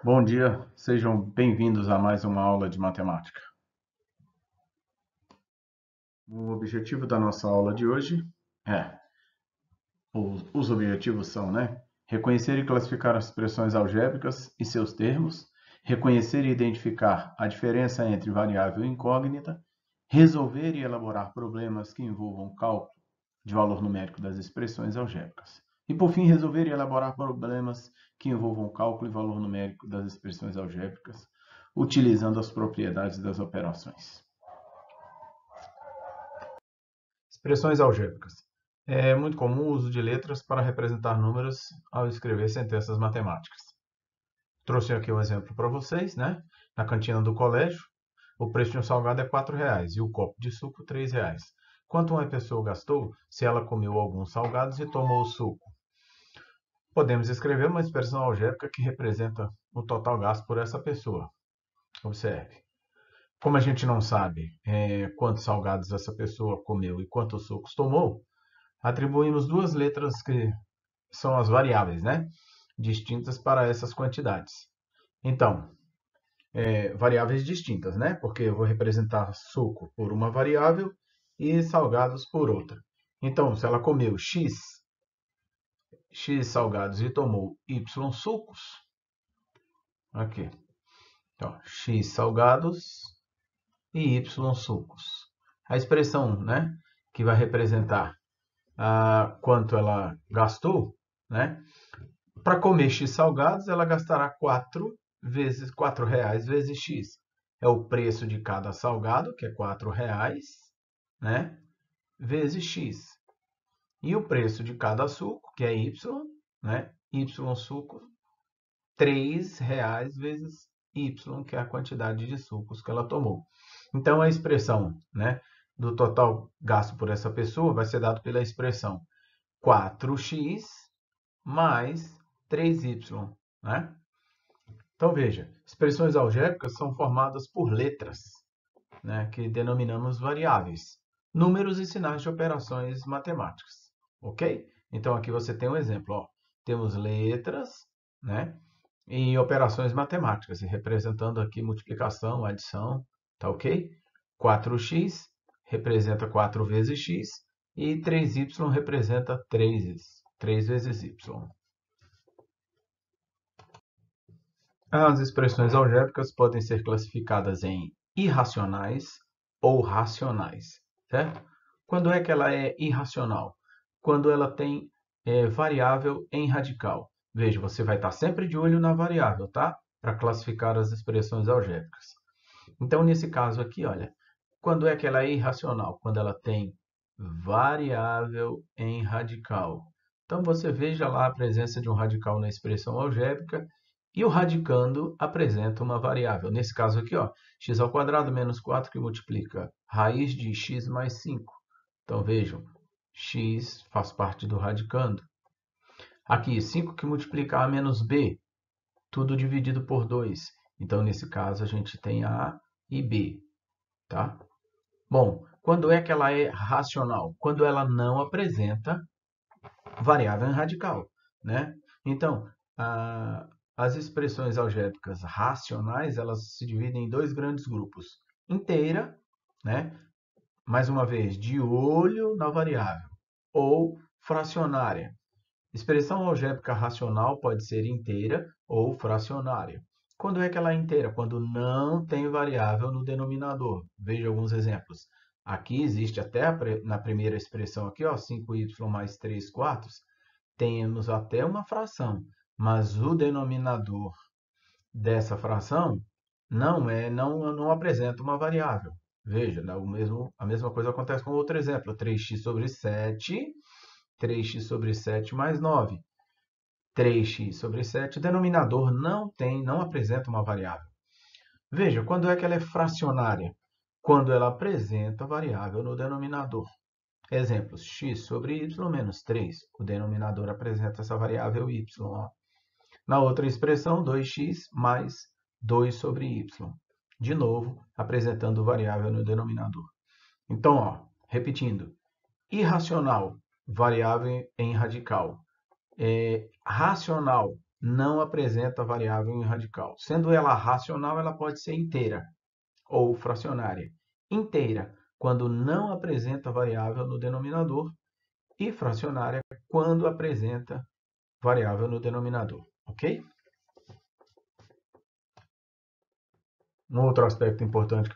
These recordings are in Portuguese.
Bom dia, sejam bem-vindos a mais uma aula de matemática. O objetivo da nossa aula de hoje é, os objetivos são, reconhecer e classificar as expressões algébricas e seus termos, reconhecer e identificar a diferença entre variável e incógnita, resolver e elaborar problemas que envolvam cálculo de valor numérico das expressões algébricas. E, por fim, resolver e elaborar problemas que envolvam cálculo e valor numérico das expressões algébricas, utilizando as propriedades das operações. Expressões algébricas. É muito comum o uso de letras para representar números ao escrever sentenças matemáticas. Trouxe aqui um exemplo para vocês, Na cantina do colégio, o preço de um salgado é R$ 4 e o copo de suco R$ 3. Quanto uma pessoa gastou se ela comeu alguns salgados e tomou o suco? Podemos escrever uma expressão algébrica que representa o total gasto por essa pessoa. Observe. Como a gente não sabe quantos salgados essa pessoa comeu e quantos sucos tomou, atribuímos duas letras que são as variáveis, distintas para essas quantidades. Então, variáveis distintas, porque eu vou representar suco por uma variável e salgados por outra. Então, se ela comeu x salgados e tomou y sucos, aqui, então, x salgados e y sucos. A expressão, que vai representar quanto ela gastou, para comer x salgados, ela gastará 4 vezes R$ 4 vezes x. É o preço de cada salgado, que é R$ 4, vezes x. E o preço de cada suco, que é y, y suco, R$ 3 vezes y, que é a quantidade de sucos que ela tomou. Então, a expressão, do total gasto por essa pessoa vai ser dado pela expressão 4x mais 3y, Então, veja, expressões algébricas são formadas por letras, que denominamos variáveis, números e sinais de operações matemáticas, ok? Então, aqui você tem um exemplo, ó. Temos letras, e operações matemáticas, representando aqui multiplicação, adição, tá ok? 4x representa 4 vezes x e 3y representa 3 vezes y. As expressões algébricas podem ser classificadas em irracionais ou racionais, certo? Quando é que ela é irracional? Quando ela tem variável em radical. Veja, você vai estar sempre de olho na variável, tá? Para classificar as expressões algébricas. Então, nesse caso aqui, olha, quando é que ela é irracional? Quando ela tem variável em radical. Então, você veja lá a presença de um radical na expressão algébrica e o radicando apresenta uma variável. Nesse caso aqui, ó, x² menos 4 que multiplica raiz de x mais 5. Então, vejam, x faz parte do radicando. Aqui, 5 que multiplica a menos b, tudo dividido por 2. Então, nesse caso, a gente tem a e b, tá? Bom, quando é que ela é racional? Quando ela não apresenta variável em radical, Então, as expressões algébricas racionais, elas se dividem em dois grandes grupos. Inteira, mais uma vez, de olho na variável, ou fracionária. Expressão algébrica racional pode ser inteira ou fracionária. Quando é que ela é inteira? Quando não tem variável no denominador. Veja alguns exemplos. Aqui existe até na primeira expressão aqui, ó, 5y mais 3 quartos, temos até uma fração, mas o denominador dessa fração não apresenta uma variável. Veja, a mesma coisa acontece com outro exemplo, 3x sobre 7, 3x sobre 7 mais 9. 3x sobre 7, o denominador não apresenta uma variável. Veja, quando é que ela é fracionária? Quando ela apresenta variável no denominador. Exemplos, x sobre y menos 3. O denominador apresenta essa variável y. Ó. Na outra expressão, 2x mais 2 sobre y. De novo, apresentando variável no denominador. Então, ó, repetindo. Irracional, variável em radical. Racional, não apresenta variável em radical. Sendo ela racional, ela pode ser inteira ou fracionária. Inteira, quando não apresenta variável no denominador, e fracionária, quando apresenta variável no denominador, ok? Um outro aspecto importante que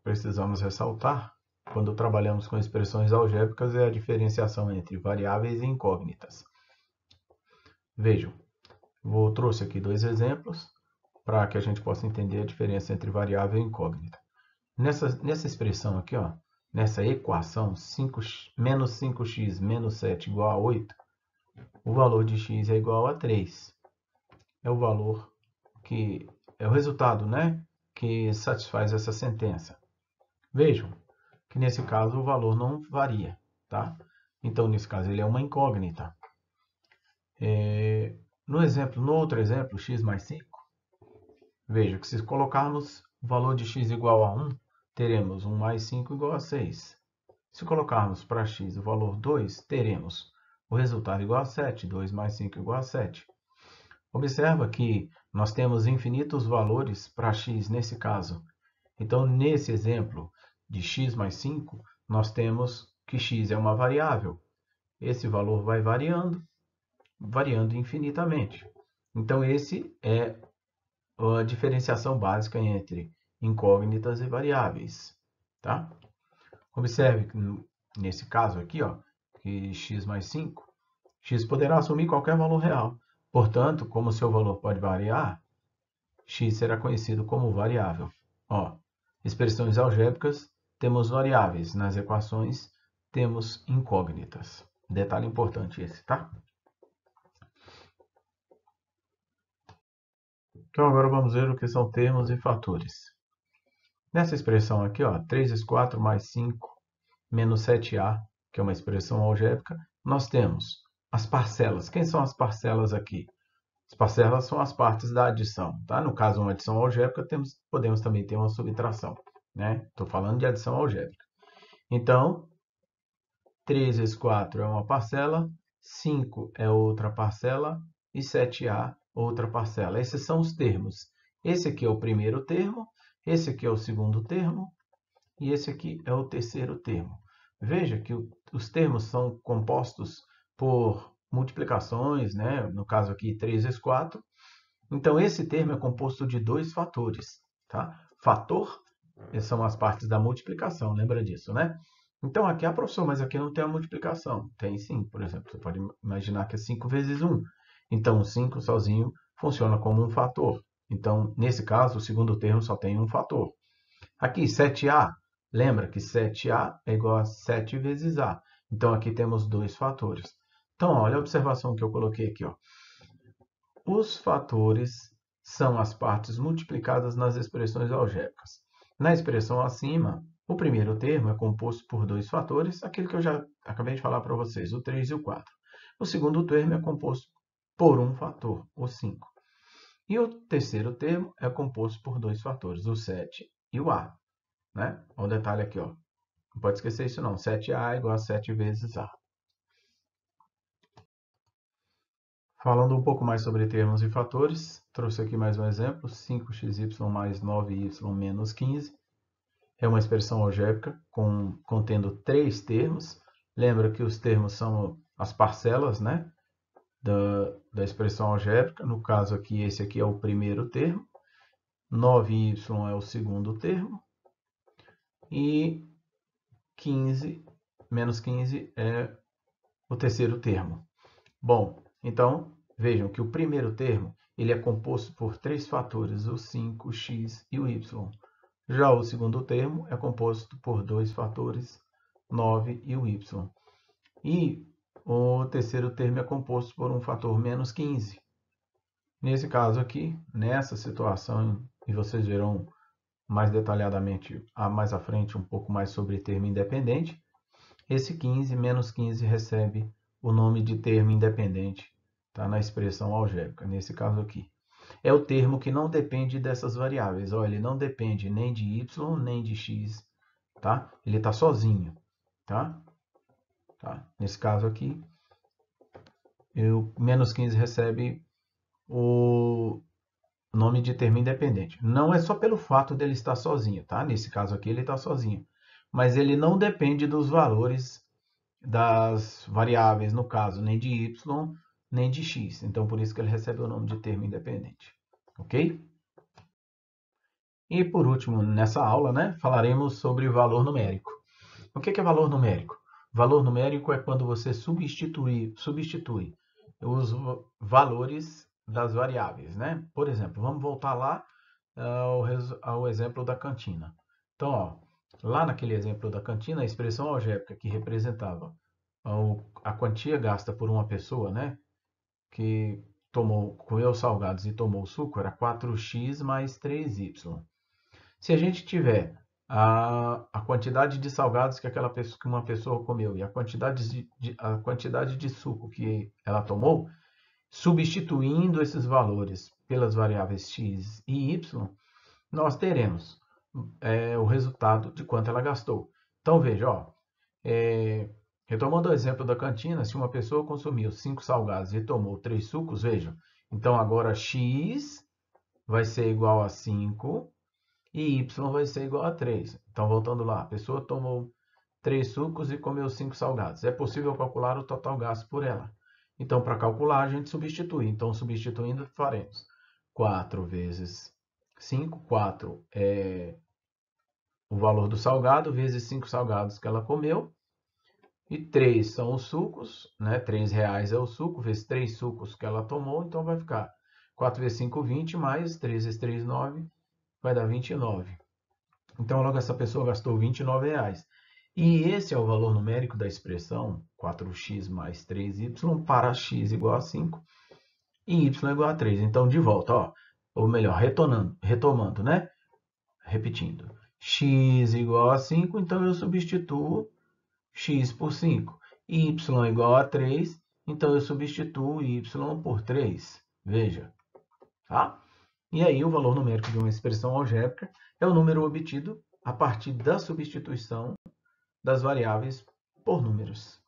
precisamos ressaltar quando trabalhamos com expressões algébricas é a diferenciação entre variáveis e incógnitas. Vejam, trouxe aqui dois exemplos para que a gente possa entender a diferença entre variável e incógnita. Nessa expressão aqui, ó, nessa equação, menos 5x menos 7 igual a 8, o valor de x é igual a 3. É o valor que é o resultado, né, que satisfaz essa sentença. Vejam que nesse caso o valor não varia, tá? Então, nesse caso, ele é uma incógnita. No outro exemplo, x mais 5, veja que se colocarmos o valor de x igual a 1, teremos 1 mais 5 igual a 6. Se colocarmos para x o valor 2, teremos o resultado igual a 7, 2 mais 5 igual a 7. Observa que nós temos infinitos valores para x nesse caso. Então, nesse exemplo de x mais 5, nós temos que x é uma variável. Esse valor vai variando infinitamente. Então, esse é a diferenciação básica entre incógnitas e variáveis. Tá? Observe que nesse caso aqui, ó, que x mais 5, x poderá assumir qualquer valor real. Portanto, como seu valor pode variar, x será conhecido como variável. Ó, expressões algébricas, temos variáveis. Nas equações, temos incógnitas. Detalhe importante esse, tá? Então, agora vamos ver o que são termos e fatores. Nessa expressão aqui, ó, 3x4 mais 5 menos 7a, que é uma expressão algébrica, nós temos as parcelas. Quem são as parcelas aqui? As parcelas são as partes da adição, tá? No caso, uma adição algébrica, podemos também ter uma subtração, né? Estou falando de adição algébrica. Então, 3 vezes 4 é uma parcela, 5 é outra parcela e 7a outra parcela. Esses são os termos. Esse aqui é o primeiro termo, esse aqui é o segundo termo e esse aqui é o terceiro termo. Veja que os termos são compostos por multiplicações, né? No caso aqui, 3 vezes 4. Então, esse termo é composto de dois fatores. Tá? Fator são as partes da multiplicação, lembra disso, né? Então, aqui, professor, mas aqui não tem a multiplicação. Tem sim, por exemplo, você pode imaginar que é 5 vezes 1. Então, o 5 sozinho funciona como um fator. Então, nesse caso, o segundo termo só tem um fator. Aqui, 7a, lembra que 7a é igual a 7 vezes a. Então, aqui temos dois fatores. Então, olha a observação que eu coloquei aqui. Ó. Os fatores são as partes multiplicadas nas expressões algébricas. Na expressão acima, o primeiro termo é composto por dois fatores, aquele que eu já acabei de falar para vocês, o 3 e o 4. O segundo termo é composto por um fator, o 5. E o terceiro termo é composto por dois fatores, o 7 e o a. Né? Olha o detalhe aqui, ó. Não pode esquecer isso não. 7a é igual a 7 vezes a. Falando um pouco mais sobre termos e fatores, trouxe aqui mais um exemplo. 5xy mais 9y menos 15. É uma expressão algébrica contendo três termos. Lembra que os termos são as parcelas, né, da expressão algébrica. No caso aqui, esse aqui é o primeiro termo. 9y é o segundo termo. E 15, menos 15 é o terceiro termo. Bom, então, vejam que o primeiro termo ele é composto por três fatores, o 5, o x e o y. Já o segundo termo é composto por dois fatores, 9 e o y. E o terceiro termo é composto por um fator menos 15. Nesse caso aqui, nessa situação, e vocês verão mais detalhadamente mais à frente um pouco mais sobre termo independente, esse 15 menos 15 recebe o nome de termo independente, tá? Na expressão algébrica, nesse caso aqui. É o termo que não depende dessas variáveis. Olha, ele não depende nem de y, nem de x, tá? Ele está sozinho, tá? Nesse caso aqui, o menos 15 recebe o nome de termo independente. Não é só pelo fato dele estar sozinho, tá? Nesse caso aqui ele está sozinho. Mas ele não depende dos valores das variáveis, no caso, nem de y, nem de x. Então, por isso que ele recebe o nome de termo independente. Ok? E por último, nessa aula, né, falaremos sobre valor numérico. O que é valor numérico? Valor numérico é quando você substitui os valores das variáveis, né? Por exemplo, vamos voltar lá ao exemplo da cantina. Então, ó, lá naquele exemplo da cantina, a expressão algébrica que representava a quantia gasta por uma pessoa, né, que comeu salgados e tomou suco, era 4x mais 3y. Se a gente tiver a quantidade de salgados que uma pessoa comeu e a quantidade de suco que ela tomou, substituindo esses valores pelas variáveis x e y, nós teremos o resultado de quanto ela gastou. Então, veja, ó, retomando o exemplo da cantina, se uma pessoa consumiu 5 salgados e tomou 3 sucos, veja, então agora x vai ser igual a 5 e y vai ser igual a 3. Então, voltando lá, a pessoa tomou 3 sucos e comeu 5 salgados. É possível calcular o total gasto por ela. Então, para calcular, a gente substitui. Então, substituindo, faremos 4 vezes 5. 4 é o valor do salgado, vezes 5 salgados que ela comeu. E 3 são os sucos, né? R$3 é o suco, vezes 3 sucos que ela tomou. Então, vai ficar 4 vezes 5, 20, mais 3 vezes 3, 9, vai dar 29. Então, logo essa pessoa gastou R$29. E esse é o valor numérico da expressão 4x mais 3y para x igual a 5 e y igual a 3. Então, de volta, ó, ou melhor, retomando, né? Repetindo. X igual a 5, então eu substituo x por 5. Y igual a 3, então eu substituo y por 3. Veja, tá? E aí o valor numérico de uma expressão algébrica é o número obtido a partir da substituição das variáveis por números.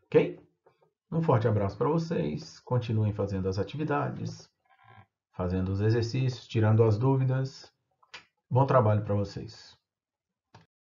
Ok? Um forte abraço para vocês. Continuem fazendo as atividades, fazendo os exercícios, tirando as dúvidas. Bom trabalho para vocês.